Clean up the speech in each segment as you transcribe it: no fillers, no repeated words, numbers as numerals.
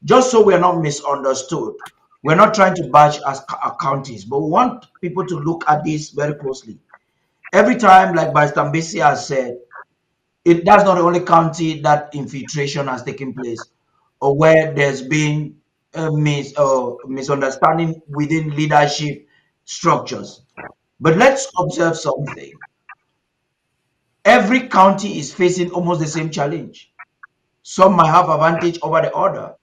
Just so we're not misunderstood, we're not trying to bash as counties, but we want people to look at this very closely. Every time, like Mbeseha has said, that's not the only county that infiltration has taken place or where there's been a misunderstanding within leadership structures. But let's observe something. Every county is facing almost the same challenge. Some might have advantage over the other,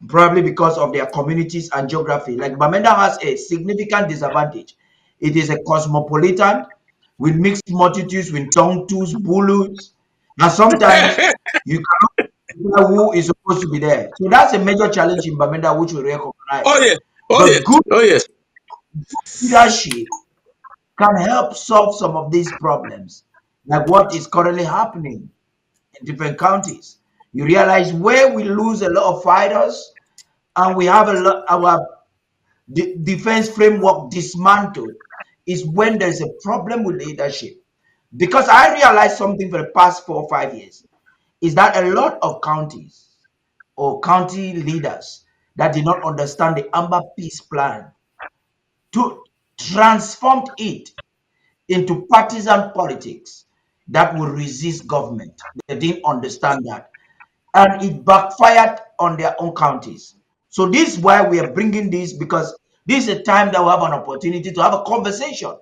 probably because of their communities and geography. Like Bamenda has a significant disadvantage. It is a cosmopolitan with mixed multitudes, with Tongtus, Bulus, and sometimes you cannot know who is supposed to be there. So that's a major challenge in Bamenda, which we Oh recognize. yes, oh But yes, good oh yes. leadership can help solve some of these problems, like what is currently happening in different counties. You realize where we lose a lot of fighters and we have a lot our defense framework dismantled is when there's a problem with leadership. Because I realized something for the past 4 or 5 years is that a lot of counties or county leaders that did not understand the Amba peace plan to transform it into partisan politics that will resist government. They didn't understand that. And it backfired on their own counties. So this is why we are bringing this, because this is a time that we have an opportunity to have a conversation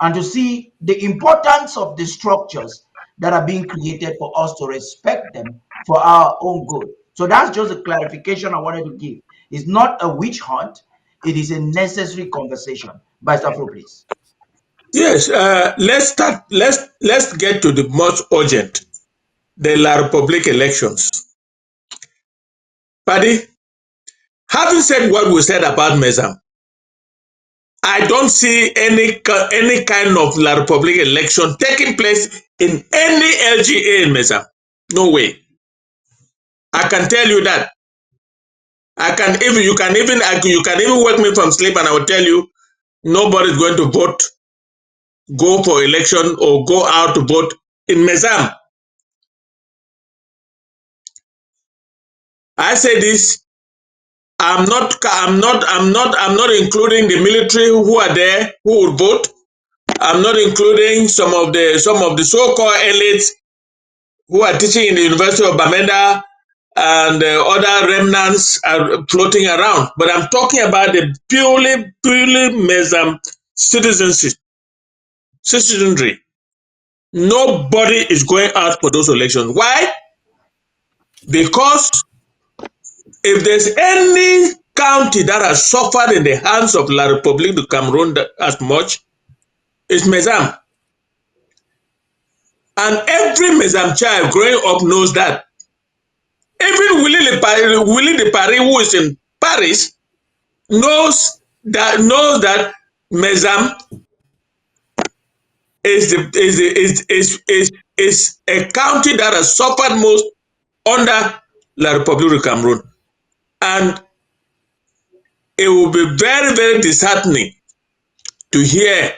and to see the importance of the structures that are being created for us to respect them for our own good. So that's just a clarification I wanted to give. It's not a witch hunt. It is a necessary conversation. By Stafro, please. Yes, let's start. Let's get to the most urgent, the La Republic elections. Paddy, having said what we said about Mezam, I don't see any kind of La Republic election taking place in any LGA in Mezam. No way. I can tell you that. I can even you can even wake me from sleep and I will tell you nobody's going to vote, go for election or go out to vote in Mezam. I say this. I'm not including the military who are there who would vote. I'm not including some of the so-called elites who are teaching in the University of Bamenda and other remnants are floating around. But I'm talking about the purely Mezam citizenry. Nobody is going out for those elections. Why? Because if there's any county that has suffered in the hands of La Republique du Cameroon as much, it's Mezam. And every Mezam child growing up knows that. Even Willie de Paris, who is in Paris, knows that Mezam is a county that has suffered most under La Republique du Cameroon. And it will be very, very disheartening to hear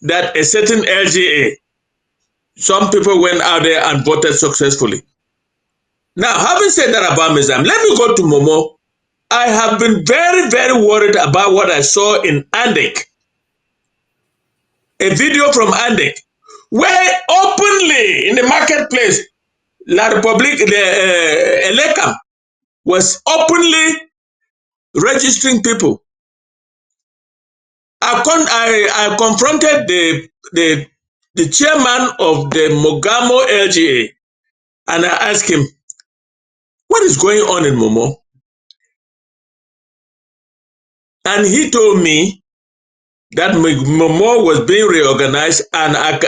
that a certain LGA, some people went out there and voted successfully. Now, having said that about Mezam, let me go to Momo. I have been very, very worried about what I saw in Andek, a video from Andek, where openly in the marketplace, La Republique, the Elecam, was openly registering people. I confronted the chairman of the Mogamo LGA and I asked him, what is going on in Momo? And he told me that Momo was being reorganized, and I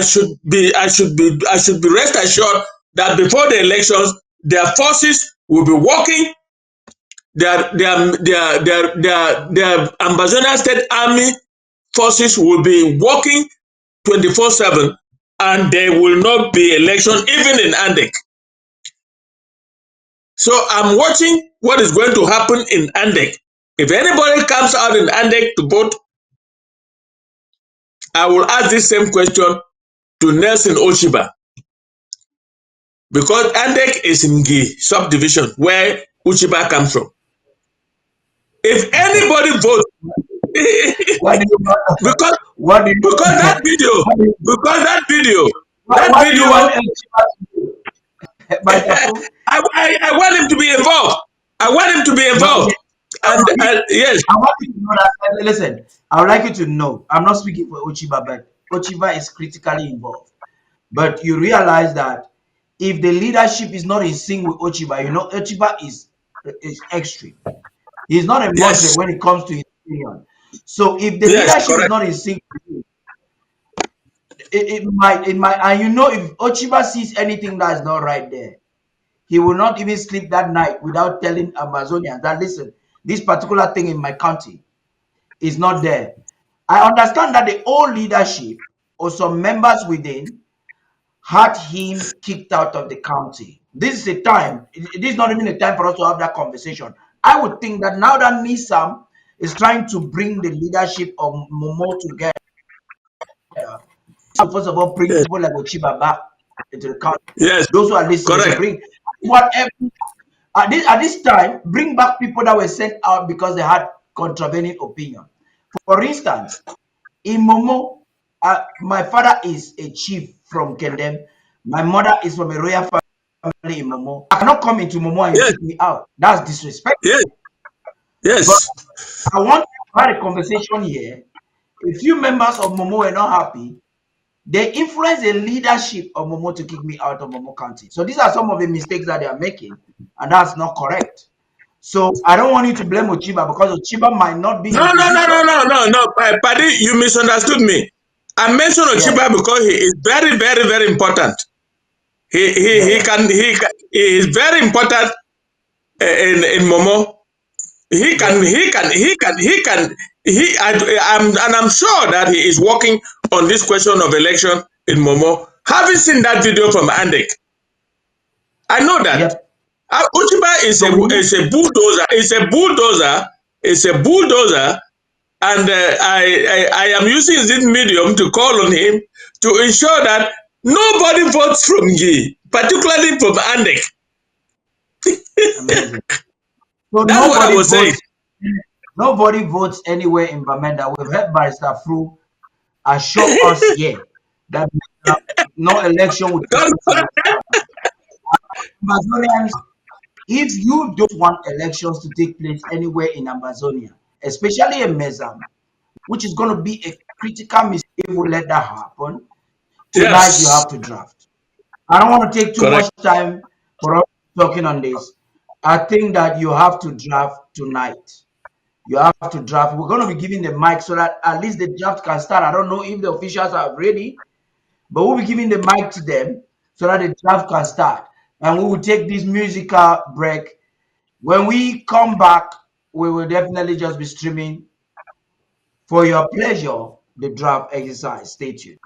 should be rest assured that before the elections, their forces will be working. Their Ambazonian State Army forces will be working 24/7, and there will not be election even in Andek. So I'm watching what is going to happen in Andek. If anybody comes out in Andek to vote, I will ask this same question to Nelson Oshiba. because Andek is in Gi subdivision where Uchiba comes from. If anybody votes, What do you want? because What do you because that want? video, What do you, because that video, that what do you want video, Ochiba to do? My Tafu? I want him to be involved. I want him to be No, yeah, involved. And no, yes, I want you to know that. Listen, I would like you to know. I'm not speaking for Ochiba, but Ochiba is critically involved. But you realize that if the leadership is not in sync with Ochiba, you know Ochiba is extreme. He's not a Muslim yes, when it comes to his opinion. So if the yes, leadership is correct. not in sync with you, it might, and you know if Ochiba sees anything that is not right there, he will not even sleep that night without telling Amazonians that listen, this particular thing in my county is not there. I understand that the old leadership or some members within had him kicked out of the county. This is a time, it is not even a time for us to have that conversation. I would think that now that Nisam is trying to bring the leadership of Momo together, so first of all, bring Yes, people like Ochiba back into the county. yes, Those who are listening, so correct. bring whatever at this time, bring back people that were sent out because they had contravening opinion. For instance, in Momo, my father is a chief from Kendem. My mother is from a royal family in Momo. I cannot come into Momo and you Yes, kick me out. That's disrespect. yes, But yes, I want to have a conversation here. A few members of Momo were not happy. They influenced the leadership of Momo to kick me out of Momo County. So these are some of the mistakes that they are making, and that's not correct. So I don't want you to blame Ochiba because Ochiba might not be no, in no, no, no, position. no, no, no. Paddy, you misunderstood me. I mentioned Yeah, Ochiba because he is very, very, very important. yeah, yeah. He is very important in Momo. Yep. I'm sure that he is working on this question of election in Momo. Having seen that video from Andek, I know that Yep. Uchiba So we need, is a bulldozer. It's a bulldozer. It's a bulldozer, and I am using this medium to call on him to ensure that nobody votes from Yi, particularly from Andek. amazing. So That's what I was saying. nobody votes anywhere in Bamenda. We've heard Barrister Fru assure us here that no election will take Don't, place in Amazonians. If you don't want elections to take place anywhere in Amazonia, especially in Mezam, which is going to be a critical mistake if we let that happen, tonight you yes, have to draft. I don't want to take too correct. much time for us talking on this. I think that you have to draft tonight. You have to draft. We're going to be giving the mic so that at least the draft can start. I don't know if the officials are ready, but we'll be giving the mic to them so that the draft can start. And we will take this musical break. When we come back, we will definitely just be streaming for your pleasure the draft exercise. Stay tuned.